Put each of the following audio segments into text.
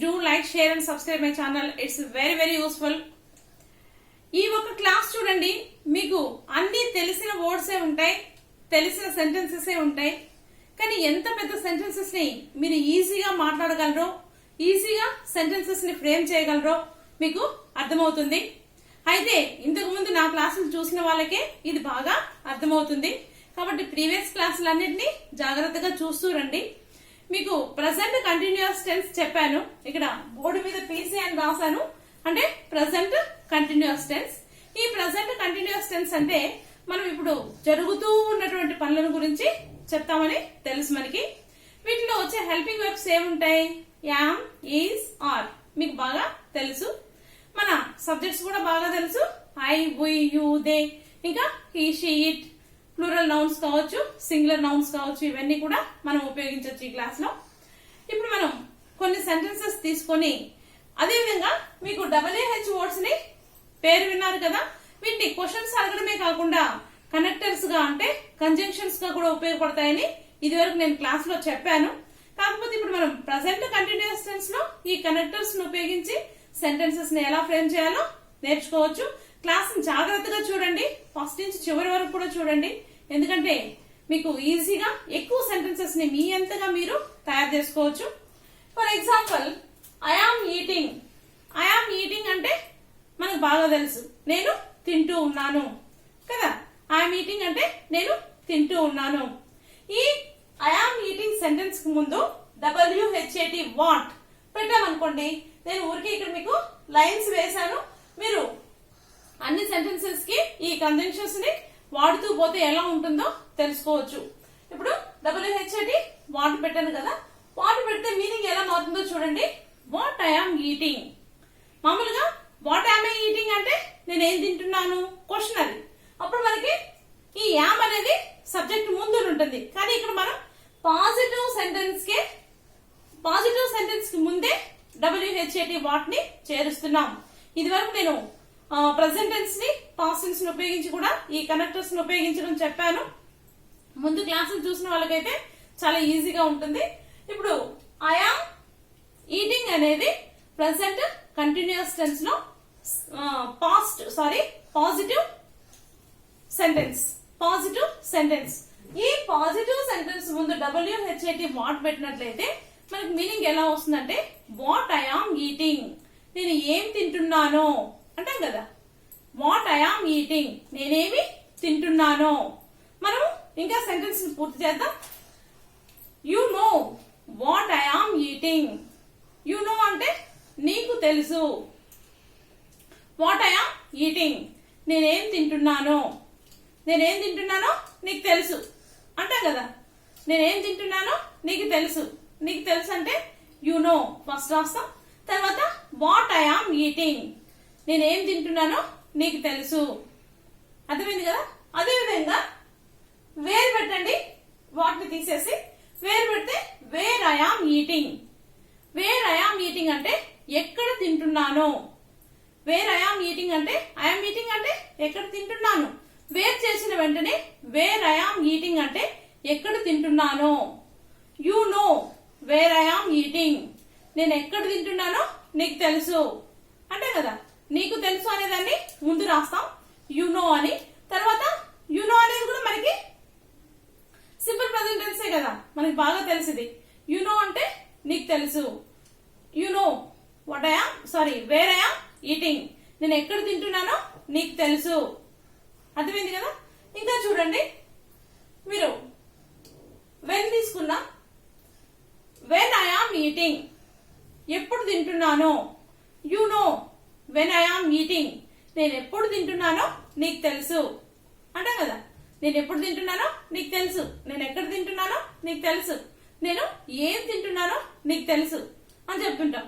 do like, share and subscribe my channel. It's very useful. ఈ ఒక class చూడండి, మీకు అన్ని తెలిసిన వర్డ్స్ ఉంటాయి, తెలిసిన సెంటెన్సెస్ ఉంటాయి. కానీ ఎంత పెద్ద సెంటెన్సెస్ ని మీరు ఈజీగా మాట్లాడగలరో, ఈజీగా సెంటెన్సెస్ ని ఫ్రేమ్ చేయగలరో మీకు అర్థమవుతుంది. అయితే ఇంతకు ముందు నా క్లాసులు చూసిన వాళ్ళకే ఇది బాగా అర్థమవుతుంది. కాబట్టి ప్రీవియస్ క్లాసులన్నింటినీ జాగ్రత్తగా చూస్తూ రండి. మీకు ప్రెసెంట్ కంటిన్యూస్ టెన్స్ చెప్పాను, ఇక్కడ బోర్డు మీద పీసీ అని రాశాను, అంటే ప్రెసెంట్ కంటిన్యూస్ టెన్స్. ఈ ప్రెసెంట్ కంటిన్యూస్ టెన్స్ అంటే మనం ఇప్పుడు జరుగుతూ ఉన్నటువంటి పనుల గురించి చెప్తామని తెలుసు మనకి. వీటిలో వచ్చే హెల్పింగ్ వెర్బ్స్ ఏముంటాయి? యామ్, ఈజ్, ఆర్ మీకు బాగా తెలుసు. మన సబ్జెక్ట్స్ కూడా బాగా తెలుసు. ఐ, వి, యు, దే, ఇంకా he, she, it, plural nouns కావచ్చు, సింగులర్ నౌన్స్ కావచ్చు, ఇవన్నీ కూడా మనం ఉపయోగించవచ్చు ఈ క్లాస్ లో. ఇప్పుడు మనం కొన్ని సెంటెన్సెస్ తీసుకొని, అదేవిధంగా మీకు WH వర్డ్స్ ని పేరు విన్నారు కదా, వీటిని క్వశ్చన్స్ అడగడమే కాకుండా కనెక్టర్స్ గా అంటే కంజంక్షన్స్ గా కూడా ఉపయోగపడతాయని ఇదివరకు నేను క్లాస్ లో చెప్పాను. కాకపోతే ఇప్పుడు మనం ప్రెసెంట్ కంటిన్యూస్ టెన్స్ లో ఈ కనెక్టర్స్ ను ఉపయోగించి సెంటెన్సెస్ ని ఎలా ఫ్రేమ్ చేయాలో నేర్చుకోవచ్చు. క్లాస్ ని జాగ్రత్తగా చూడండి, ఫస్ట్ నుంచి చివరి వరకు కూడా చూడండి. ఎందుకంటే మీకు ఈజీగా ఎక్కువ సెంటెన్సెస్ ని మీ అంతగా మీరు తయారు చేసుకోవచ్చు. For example, I am eating. I am eating అంటే మనకు బాగా తెలుసు, నేను తింటూ ఉన్నాను కదా. ఐఎమ్ ఈటింగ్ అంటే నేను తింటూ ఉన్నాను. ఈ ఐ ఆమ్ ఈటింగ్ సెంటెన్స్ కు ముందు WHAT వాట్ పెట్టామనుకోండి, నేను ఊరికి ఇక్కడ మీకు లైన్స్ వేశాను, మీరు అన్ని సెంటెన్సెస్ కి ఈ కంజంక్షన్స్ ని వాడుతూ పోతే ఎలా ఉంటుందో తెలుసుకోవచ్చు. ఇప్పుడు WHAT వాట్ పెట్టాను కదా, వాట్ పెడితే మీనింగ్ ఎలా మారుతుందో చూడండి. What I am eating. మామూలుగా వాట్ ఐ ఆమ్ ఈటింగ్ అంటే నేను ఏం తింటున్నాను క్వశ్చన్ అది. అప్పుడు మనకి ఈ యామ్ అనేది సబ్జెక్ట్ ముందు ఉంటుంది. కానీ ఇక్కడ మనం పాజిటివ్ సెంటెన్స్ కి ముందే WHAT వాట్ ని చేరుస్తున్నాం. ఇది వరకు నేను ప్రెసెంట్ టెన్స్ ని, పాస్ట్ టెన్స్ ని ఉపయోగించి కూడా ఈ కనెక్టర్స్ ని ఉపయోగించడం చెప్పాను. ముందు క్లాసులు చూసిన వాళ్ళకైతే చాలా ఈజీగా ఉంటుంది. ఇప్పుడు ఐ ఆమ్ ఈటింగ్ అనేది ప్రెసెంట్ కంటిన్యూస్ టెన్స్ లో పాజిటివ్ సెంటెన్స్. ఈ పాజిటివ్ సెంటెన్స్ ముందు WHAT వాట్ పెట్టినట్లయితే మనకి మీనింగ్ ఎలా వస్తుందంటే, వాట్ ఐ ఆమ్ ఈటింగ్, నేను ఏం తింటున్నానో అంటాం కదా. వాట్ ఐ ఆమ్ ఈటింగ్, నేనేమి తింటున్నానో. మనం ఇంకా సెంటెన్స్ పూర్తి చేద్దాం. You know what I am eating. You know అంటే నీకు తెలుసు. వాట్ ఐ ఆమ్ ఈటింగ్, నేనేం తింటున్నానో నీకు తెలుసు అంటాం కదా. నేనేం తింటున్నానో నీకు తెలుసు. నీకు తెలుసు అంటే యు నో ఫస్ట్ రాస్తాం, తర్వాత వాట్ ఐ ఆమ్ ఈటింగ్, నేనేం తింటున్నానో నీకు తెలుసు. అర్థమైంది కదా. అదేవిధంగా వేర్ పెట్టండి, వాటిని తీసేసి వేర్ పెడితే where I am eating. Where I am eating అంటే ఎక్కడ తింటున్నాను. వేర్ ఐ ఆమ్ ఈటింగ్ అంటే ఐఎమ్ ఈటింగ్ అంటే ఎక్కడ తింటున్నాను. వేర్ చేసిన వెంటనే వేర్ ఐ ఆమ్ ఈటింగ్ అంటే ఎక్కడ తింటున్నాను. You know where I am eating, నేను ఎక్కడ తింటున్నానో నీకు తెలుసు అంటే కదా. నీకు తెలుసు అనేదాన్ని ముందు రాస్తాం యు నో అని. తర్వాత యు నో అనేది కూడా మనకి సింపుల్ ప్రెజెంట్ టెన్సే కదా, మనకి బాగా తెలిసింది. యు నో అంటే నీకు తెలుసు. You know where I am eating, నేను ఎక్కడ తింటున్నానో నీకు తెలుసు. అర్థమైంది కదా. ఇంకా చూడండి, మీరు వెన్ తీసుకున్నా, వెన్ ఐ ఆమ్ ఈటింగ్ ఎప్పుడు తింటున్నానో. You know when I am eating, నేను ఎప్పుడు తింటున్నానో నీకు తెలుసు అంటాం కదా. నేను ఎప్పుడు తింటున్నానో నీకు తెలుసు, నేను ఎక్కడ తింటున్నానో నీకు తెలుసు, నేను ఏం తింటున్నానో నీకు తెలుసు అని చెప్తుంటాం.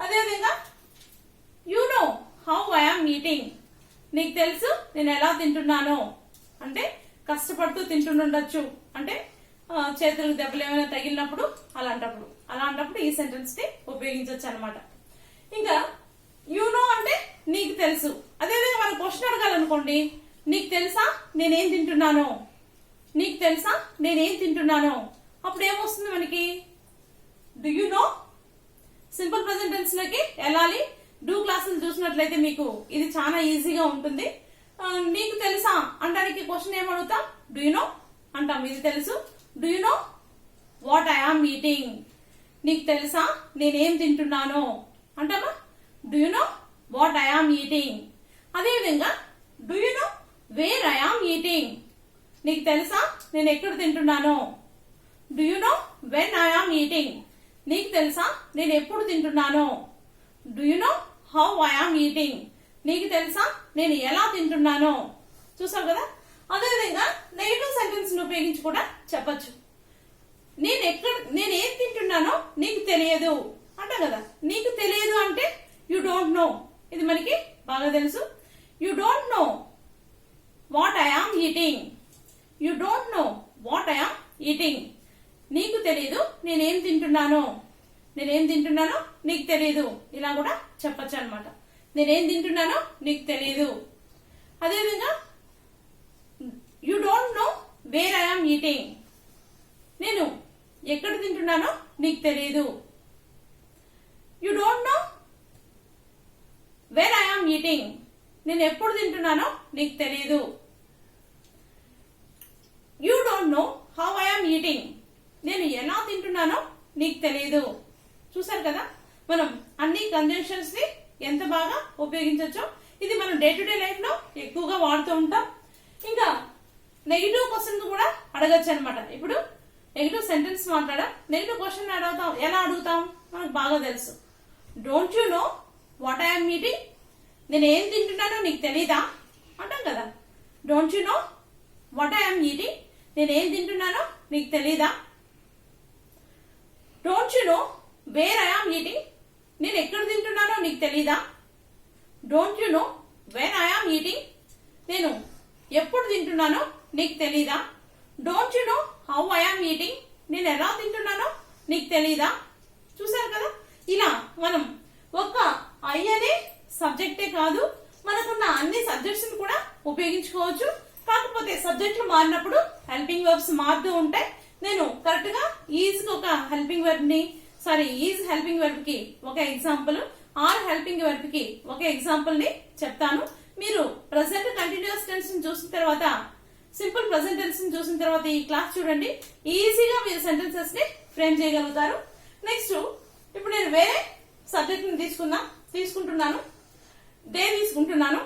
అదేవిధంగా you know how I am eating, నీకు తెలుసు నేను ఎలా తింటున్నానో. అంటే కష్టపడుతూ తింటుండొచ్చు, అంటే చేతులకు దెబ్బలు ఏమైనా తగిలినప్పుడు అలాంటప్పుడు ఈ సెంటెన్స్ ని ఉపయోగించవచ్చు అనమాట. ఇంకా యు నో అంటే నీకు తెలుసు. అదేవిధంగా మనం క్వశ్చన్ అడగాలనుకోండి, నీకు తెలుసా నేనేం తింటున్నానో, నీకు తెలుసా నేనేం తింటున్నానో. అప్పుడు ఏమొస్తుంది మనకి? Do you know simple present tense లోకి వెళ్ళాలి. డూ క్లాసులు చూసినట్లయితే మీకు ఇది చాలా ఈజీగా ఉంటుంది. నీకు తెలుసా అంటానికి క్వశ్చన్ ఏమడుగుతా, డూ యు నో అంటాం, ఇది తెలుసు. Do you know what I am eating, నీకు తెలుసా నేనేం తింటున్నానో అంటామా, do you know what I am eating. అదేవిధంగా do you know where I am eating, నీకు తెలుసా నేను ఎక్కడ తింటున్నానో. Do you know when I am eating, నీకు తెలుసా నేను ఎప్పుడు తింటున్నానో. Do you know how I am eating, నీకు తెలుసా నేను ఎలా తింటున్నానో. చూసావు కదా. అదేవిధంగా నెగటివ్ సెంటెన్స్ ని ఉపయోగించి కూడా చెప్పచ్చు. నేనేం తింటున్నానో నీకు తెలియదు అంటా కదా. నీకు తెలియదు అంటే యు డోంట్ నో, ఇది మనకి బాగా తెలుసు. You don't know what I am eating, you don't know what I am eating, నీకు తెలియదు నేనేం తింటున్నానో. నేనేం తింటున్నానో నీకు తెలియదు, ఇలా కూడా చెప్పచ్చు అనమాట. నేనేం తింటున్నానో నీకు తెలియదు. అదేవిధంగా you don't know where I am eating, నేను ఎక్కడ తింటున్నానో నీకు తెలియదు. You don't know when I am eating, నేను ఎప్పుడు తింటున్నానో నీకు తెలియదు. You don't know how I am eating, నేను ఎలా తింటున్నానో నీకు తెలియదు. చూసారు కదా మనం అన్ని కంజంక్షన్స్ ని ఎంత బాగా ఉపయోగించవచ్చో. ఇది మనం డే టు డే లైఫ్ లో ఎక్కువగా వాడుతూ ఉంటాం. ఇంకా నెగిటివ్ క్వశ్చన్ కూడా అడగచ్చు అనమాట. ఇప్పుడు నెగిటివ్ సెంటెన్స్ మాట్లాడాం, నెగిటివ్ క్వశ్చన్ అడుగుతాం. ఎలా అడుగుతాం మనకు బాగా తెలుసు. Don't you know what I am eating, నేను ఏం తింటున్నానో నీకు తెలీదా అంటాం కదా. Don't you know what I am eating, నేను ఏం తింటున్నానో నీకు తెలీదా. Don't you know where I am eating, నేను ఎక్కడ తింటున్నానో నీకు తెలీదా. Don't you know when I am eating, నేను ఎప్పుడు తింటున్నానో నీకు తెలీదా. Don't you know how I am eating, నేను ఎలా తింటున్నానో నీకు తెలీదా. చూసారు కదా. ఇలా మనం ఒక్క ఐ అనే సబ్జెక్టే కాదు, మనకున్న అన్ని సబ్జెక్ట్స్ కూడా ఉపయోగించుకోవచ్చు. కాకపోతే సబ్జెక్టులు మారినప్పుడు హెల్పింగ్ వర్బ్స్ మారుతూ ఉంటాయి. నేను కరెక్ట్ గా ఈజ్ కి ఒక హెల్పింగ్ వెర్బ్ ని, ఈజ్ హెల్పింగ్ వెర్బ్ కి ఒక ఎగ్జాంపుల్, ఆర్ హెల్పింగ్ వెర్బ్ కి ఒక ఎగ్జాంపుల్ ని చెప్తాను. మీరు ప్రెసెంట్ కంటిన్యూస్ టెన్స్ ని చూసిన తర్వాత, సింపుల్ ప్రెసెంట్ టెన్స్ ని చూసిన తర్వాత ఈ క్లాస్ చూడండి, ఈజీగా మీరు సెంటెన్సెస్ ని ఫ్రేమ్ చేయగలుగుతారు. నెక్స్ట్ ఇప్పుడు నేను వేరే సబ్జెక్ట్ ని తీసుకుంటున్నాను. దే తీసుకుంటున్నాను.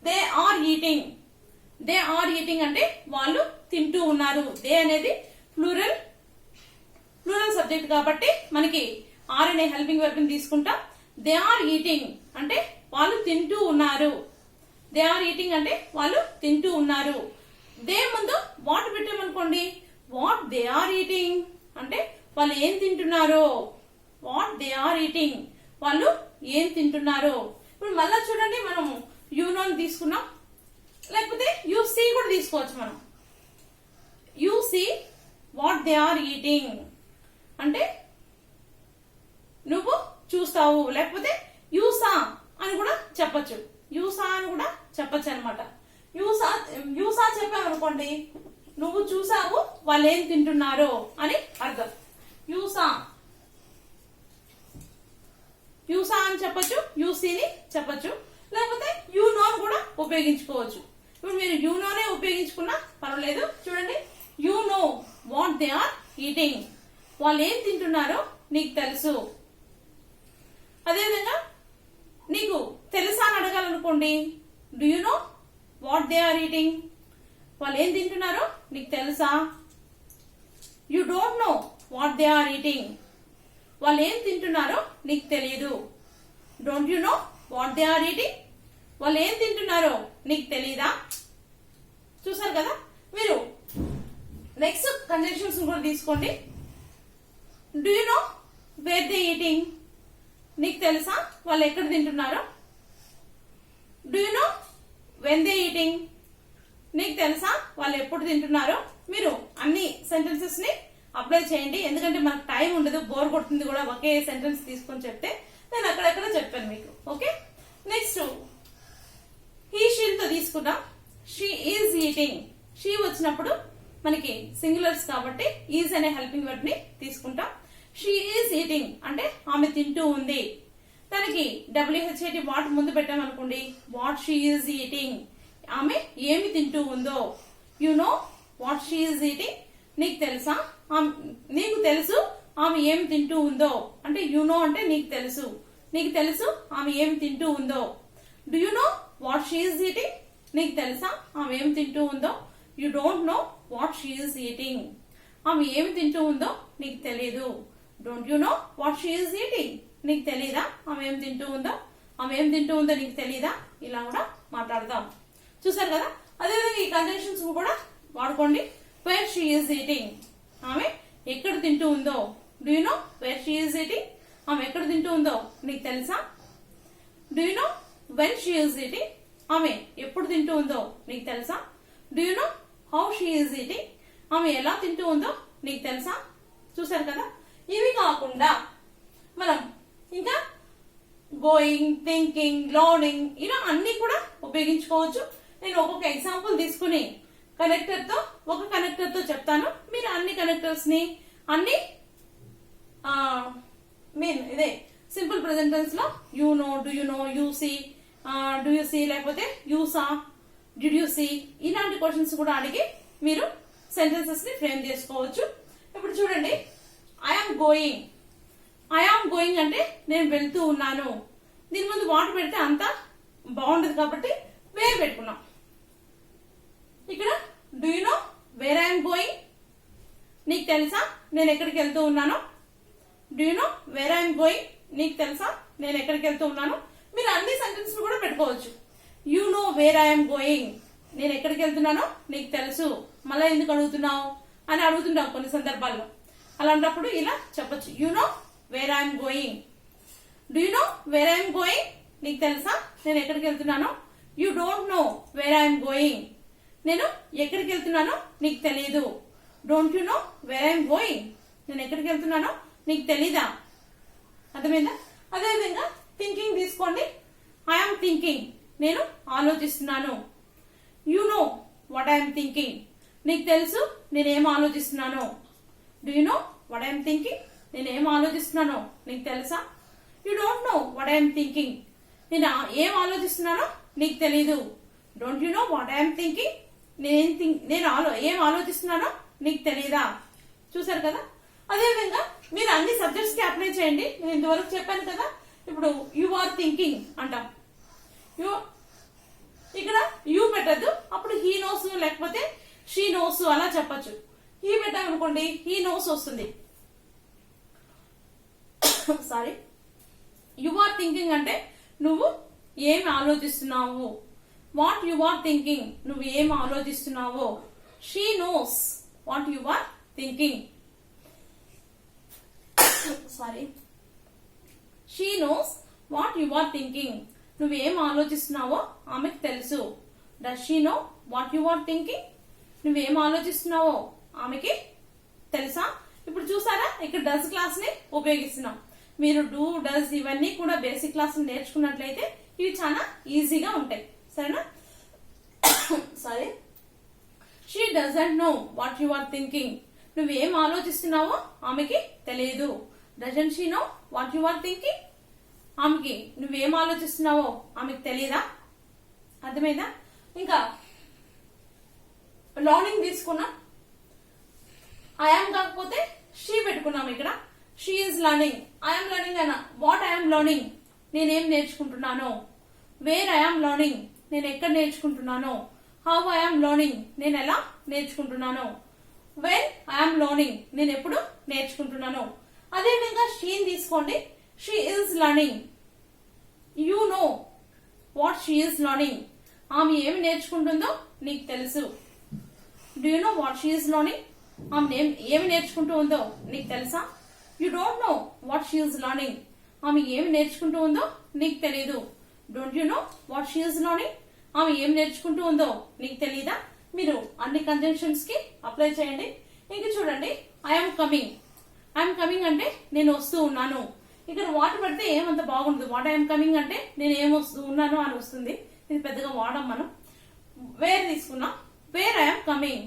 They are eating, they are eating అంటే వాళ్ళు తింటూ ఉన్నారు. దే అనేది ప్లూరల్ సబ్జెక్ట్ కాబట్టి మనకి ఆర్ అనే హెల్పింగ్ వెర్బ్ ని తీసుకుంటాం. దే ఆర్ ఈటింగ్ అంటే వాళ్ళు తింటూ ఉన్నారు. దే ఆర్ ఈటింగ్ అంటే వాళ్ళు తింటూ ఉన్నారు. దే ముందు వాట్ పెట్టామనుకోండి, వాట్ దే ఆర్ ఈటింగ్ అంటే వాళ్ళు ఏం తింటున్నారో. వాట్ దే ఆర్ ఈటింగ్, వాళ్ళు ఏం తింటున్నారో. ఇప్పుడు మళ్ళా చూడండి, మనం యు నో తీసుకున్నాం, లేకపోతే యు సీ కూడా తీసుకోవచ్చు. మనం you see what they are eating అంటే నువ్వు చూస్తావు, లేకపోతే యు సా అని కూడా చెప్పచ్చు. యు సా అని కూడా చెప్పచ్చు అనమాట. యు సా చెప్పామనుకోండి, నువ్వు చూసావు వాళ్ళు ఏం తింటున్నారో అని అర్థం. యు సా అని చెప్పచ్చు, యు సీని చెప్పచ్చు, లేకపోతే యు నో కూడా ఉపయోగించుకోవచ్చు. ఇప్పుడు మీరు యు నోనే ఉపయోగించుకున్నా పర్వాలేదు. చూడండి, you know what they are eating, వాళ్ళు ఏం తింటున్నారో నీకు తెలుసు. అదేవిధంగా నీకు తెలుసా అని అడగాలనుకోండి, do you know what they are eating, వాళ్ళు ఏం తింటున్నారో నీకు తెలుసా. You don't know what they are eating, వాళ్ళు ఏం తింటున్నారో నీకు తెలియదు. Don't you know what they are eating, వాళ్ళు ఏం తింటున్నారో నీకు తెలీదా. చూసారు కదా. మీరు నెక్స్ట్ కంజంక్షన్స్ కూడా తీసుకోండి. Do you know where they eating, నీకు తెలుసా వాళ్ళు ఎక్కడ తింటున్నారో. Do you know when they eating, నీకు తెలుసా వాళ్ళు ఎప్పుడు తింటున్నారో. మీరు అన్ని సెంటెన్సెస్ ని అప్లై చేయండి, ఎందుకంటే మనకు టైం ఉండదు, బోర్ కొడుతుంది కూడా ఒకే సెంటెన్స్ తీసుకొని చెప్తే. నేను అక్కడెక్కడ చెప్పాను మీకు. ఓకే, నెక్స్ట్ హీ షీల్ తో తీసుకున్నాం. షీ ఈజ్ ఈటింగ్, షీ వచ్చినప్పుడు మనకి సింగులర్స్ కాబట్టి ఈజ్ అనే హెల్పింగ్ వర్బ్ ని తీసుకుంటాం. షీ ఈజ్ ఈటింగ్ అంటే ఆమె తింటూ ఉంది. దానికి WHAT వాట్ ముందు పెట్టామనుకోండి, వాట్ షీ ఈజ్ ఈటింగ్, ఆమె ఏమి తింటూ ఉందో. You know what she is eating, నీకు తెలుసా, నీకు తెలుసు ఆమె ఏమి తింటూ ఉందో. అంటే యు నో అంటే నీకు తెలుసు, నీకు తెలుసు ఆమె ఏమి తింటూ ఉందో. Do you know what she is eating, నీకు తెలుసా ఆమె ఏమి తింటూ ఉందో. You don't know what she is eating, ఆమె ఏమి తింటూ ఉందో నీకు తెలియదు. Don't you know what she is eating, నీకు తెలీదా ఆమె ఏం తింటూ ఉందో, ఆమె ఏం తింటూ ఉందో నీకు తెలీదా, ఇలా కూడా మాట్లాడదాం. చూసారు కదా. అదేవిధంగా ఈ కంజంక్షన్స్ కూడా వాడుకోండి. వేర్ షీ ఈజ్ ఈటింగ్, ఆమె ఎక్కడ తింటూ ఉందో. Do you know where she is eating, ఆమె ఎక్కడ తింటూ ఉందో నీకు తెలుసా. Do you know when she is eating, ఆమె ఎప్పుడు తింటూ ఉందో నీకు తెలుసా. Do you know how she is eating, ఆమె ఎలా తింటూ ఉందో నీకు తెలుసా. చూసారు కదా. ఇవి కాకుండా మనం ఇంకా గోయింగ్, థింకింగ్, లర్నింగ్ ఇలా అన్ని కూడా ఉపయోగించుకోవచ్చు. నేను ఒక్కొక్క ఎగ్జాంపుల్ తీసుకుని ఒక కనెక్టర్ తో చెప్తాను. మీరు అన్ని కనెక్టర్స్ ని అన్ని ఇదే సింపుల్ ప్రెజెంట్ టెన్స్ లో you know, do you know, you see, do you see, లేకపోతే you saw, did you see, ఇలాంటి క్వశ్చన్స్ కూడా అడిగి మీరు సెంటెన్సెస్ ని ఫ్రేమ్ చేసుకోవచ్చు. ఇప్పుడు చూడండి, ఐఆమ్ గోయింగ్, ఐఆమ్ గోయింగ్ అంటే నేను వెళ్తూ ఉన్నాను. దీని ముందు వాటర్ పెడితే అంత బాగుండదు కాబట్టి వేర్ పెట్టుకున్నాం. ఇక్కడ do you know where I'm going, నీకు తెలుసా నేను ఎక్కడికి వెళ్తూ ఉన్నాను. Do you know where I'm going, నీకు తెలుసా నేను ఎక్కడికి వెళ్తూ ఉన్నాను. మీరు అన్ని సెంటెన్స్ కూడా పెట్టుకోవచ్చు. You know where I'm going, నేను ఎక్కడికి వెళ్తున్నానో నీకు తెలుసు, మళ్ళీ ఎందుకు అడుగుతున్నావు అని అడుగుతుంటాం కొన్ని సందర్భాల్లో. అలాంటప్పుడు ఇలా చెప్పొచ్చు, you know where I'm going. Do you know where I'm going, నీకు తెలుసా నేను ఎక్కడికి వెళ్తున్నానో. You don't know where I'm going, నేను ఎక్కడికి వెళ్తున్నానో నీకు తెలియదు. Don't you know where I'm going, నేను ఎక్కడికి వెళ్తున్నానో నీకు తెలీదా. అర్థమైందా. అదేవిధంగా థింకింగ్ తీసుకోండి. ఐఎమ్ థింకింగ్, నేను ఆలోచిస్తున్నాను. You know what I'm thinking, నీకు తెలుసు నేనేం ఆలోచిస్తున్నానో. Do you know what I'm thinking, నేనేం ఆలోచిస్తున్నానో నీకు తెలుసా. You don't know what I'm thinking, నేను ఏం ఆలోచిస్తున్నానో నీకు తెలీదు. Don't you know what I'm thinking, నేను ఏం ఆలోచిస్తున్నానో నీకు తెలీదా. చూసారు కదా. అదేవిధంగా మీరు అన్ని సబ్జెక్ట్స్ కి అప్లై చేయండి. నేను ఇంతవరకు చెప్పాను కదా. ఇప్పుడు యు ఆర్ థింకింగ్ అంటాం, ఇక్కడ యూ పెట్టద్దు, అప్పుడు హీ నోస్ లేకపోతే షీ నోస్ అలా చెప్పచ్చు. హీ పెట్టామనుకోండి హీ నోస్ వస్తుంది. సారీ, యు ఆర్ థింకింగ్ అంటే నువ్వు ఏం ఆలోచిస్తున్నావు. వాట్ యు ఆర్ థింకింగ్, నువ్వు ఏం ఆలోచిస్తున్నావో. She knows what you are thinking. Sorry, she knows what you are thinking, నువ్వు ఏం ఆలోచిస్తున్నావో ఆమెకు తెలుసు. Does she know what you are thinking, నువ్వేం ఆలోచిస్తున్నావో ఆమెకి తెలుసా. ఇప్పుడు చూసారా, ఇక్కడ డస్ క్లాస్ ని ఉపయోగిస్తున్నాం. మీరు డూ, డస్ ఇవన్నీ కూడా బేసిక్ క్లాస్ నేర్చుకున్నట్లయితే ఇవి చాలా ఈజీగా ఉంటాయి. సరేనా. Sorry, she doesn't know what you are thinking, నువ్వేం ఆలోచిస్తున్నావో ఆమెకి తెలియదు. Doesn't she know what you are thinking, ఆమెకి నువ్వేం ఆలోచిస్తున్నావో ఆమెకు తెలియదా. అర్థమైందా. ఇంకా లర్నింగ్ తీసుకున్నా, ఐఎమ్ కాకపోతే షీ పెట్టుకున్నాం. ఇక్కడ she is learning, I'm learning అన్న. వాట్ ఐఎమ్ లర్నింగ్, నేనేం నేర్చుకుంటున్నానో. వేర్ ఐఎమ్ లర్నింగ్, నేను ఎక్కడ నేర్చుకుంటున్నానో. హౌ ఐఎమ్ లర్నింగ్, నేను ఎలా నేర్చుకుంటున్నానో. వెన్ ఐఎమ్ లర్నింగ్, నేను ఎప్పుడు నేర్చుకుంటున్నాను. అదేవిధంగా షీని తీసుకోండి. She is learning, you know what she is learning, ఆమె ఏమి నేర్చుకుంటుందో నీకు తెలుసు. Do you know what she is learning, ఆమె ఏమి నేర్చుకుంటూ ఉందో నీకు తెలుసా. You don't know what she is learning, ఆమె ఏమి నేర్చుకుంటూ ఉందో నీకు తెలియదు. Don't you know what she is learning, ఆమె ఏం నేర్చుకుంటూ ఉందో నీకు తెలియదా. మీరు అన్ని కంజంక్షన్స్ కి అప్లై చేయండి. ఇంక చూడండి, ఐఎమ్ కమింగ్, ఐఎమ్ కమింగ్ అంటే నేను వస్తూ ఉన్నాను. ఇక్కడ వాటర్ పెడితే ఏమంత బాగుండదు. వాట్ ఐఎమ్ కమింగ్ అంటే నేను ఏం వస్తూ ఉన్నాను అని వస్తుంది. ఇది పెద్దగా వాడం మనం. వేర్ తీసుకున్నా, where I'm coming.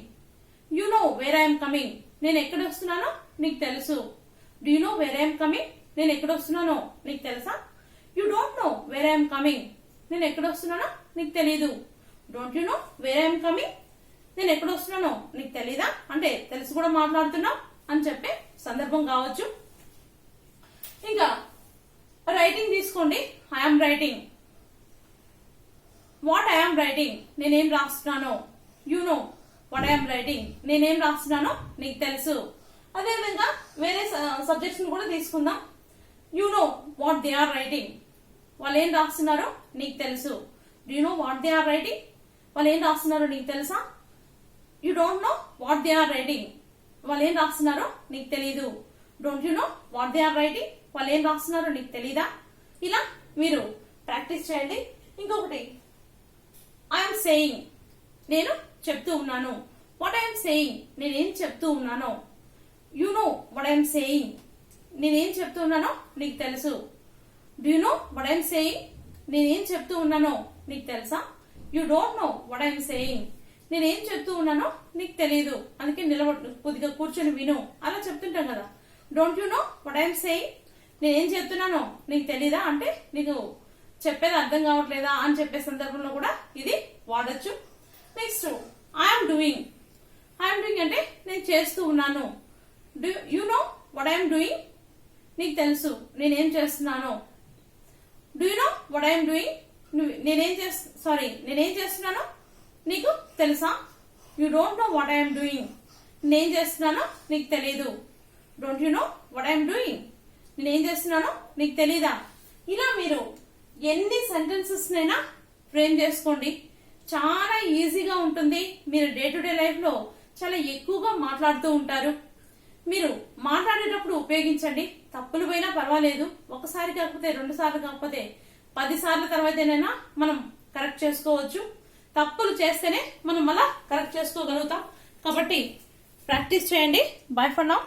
You know where I'm coming, నేను ఎక్కడ వస్తున్నానో నీకు తెలుసు. Do you no where I'm coming? నేను ఎక్కడ వస్తున్నానో నీకు తెలుసా? You don't know where I'm coming. నేను ఎక్కడ వస్తున్నానో నీకు తెలీదు. Don't you no where I'm coming? నేను ఎక్కడ వస్తున్నానో నీకు తెలీదా అంటే తెలిసి కూడా మాట్లాడుతున్నావు అని చెప్పే సందర్భం కావచ్చు. ఇంకా రైటింగ్ తీసుకోండి. I'm writing. What I'm writing? నేనేం రాస్తున్నానో. You know what I'm writing? నేనేం రాస్తున్నానో నీకు తెలుసు. అదేవిధంగా వేరే సబ్జెక్ట్స్ కూడా తీసుకుందాం. You know what they are writing? వాళ్ళు ఏం రాస్తున్నారో నీకు తెలుసు. Do you know what they are writing? వాళ్ళు ఏం రాస్తున్నారో నీకు తెలుసా? You don't know what they are writing? వాళ్ళు ఏం రాస్తున్నారో నీకు తెలీదు. Don't you know what they are writing? వాళ్ళు ఏం రాస్తున్నారో నీకు తెలీదా? ఇలా మీరు ప్రాక్టీస్ చేయండి. ఇంకొకటి ఐఎమ్ సేయింగ్. నేను చెప్తూ ఉన్నాను. What I'm saying? నేనేం చెప్తూ ఉన్నానో. You know what I'm saying? నేనేం చెప్తూ ఉన్నానో నీకు తెలుసు. Do you know what I'm saying? నేనేం చెప్తూ ఉన్నానో నీకు తెలుసా? You don't know what I'm saying? నేనేం చెప్తూ ఉన్నానో నీకు తెలియదు. అందుకే నిలబడు, కొద్దిగా కూర్చొని విను, అలా చెప్తుంటాం కదా. Don't you know what I'm saying? నేనేం చెప్తున్నానో నీకు తెలీదా అంటే నీకు చెప్పేది అర్థం కావట్లేదా అని చెప్పే సందర్భంలో కూడా ఇది వాడచ్చు. Next I'm doing. I'm doing అంటే నేను చేస్తూ ఉన్నాను. Do you know what I'm doing? నీకు తెలుసు నేనేం చేస్తున్నానో. Do you know what I'm doing? నేనేం చేస్తున్నానో నీకు తెలుసా? You don't know what I'm doing? నేనేం చేస్తున్నానో నీకు తెలీదు. Don't you know what I'm doing? నేనేం చేస్తున్నానో నీకు తెలీదా? ఇలా మీరు ఎన్ని సెంటెన్సెస్ నైనా ఫ్రేమ్ చేసుకోండి. చాలా ఈజీగా ఉంటుంది. మీరు డే టు డే లైఫ్ లో చాలా ఎక్కువగా మాట్లాడుతూ ఉంటారు. మీరు మాట్లాడేటప్పుడు ఉపయోగించండి. తప్పులు పోయినా పర్వాలేదు. ఒకసారి కాకపోతే 2 సార్లు కాకపోతే 10 సార్ల తర్వాతనైనా మనం కరెక్ట్ చేసుకోవచ్చు. తప్పులు చేస్తేనే మనం మళ్ళా కరెక్ట్ చేసుకోగలుగుతాం. కాబట్టి ప్రాక్టీస్ చేయండి. By for now.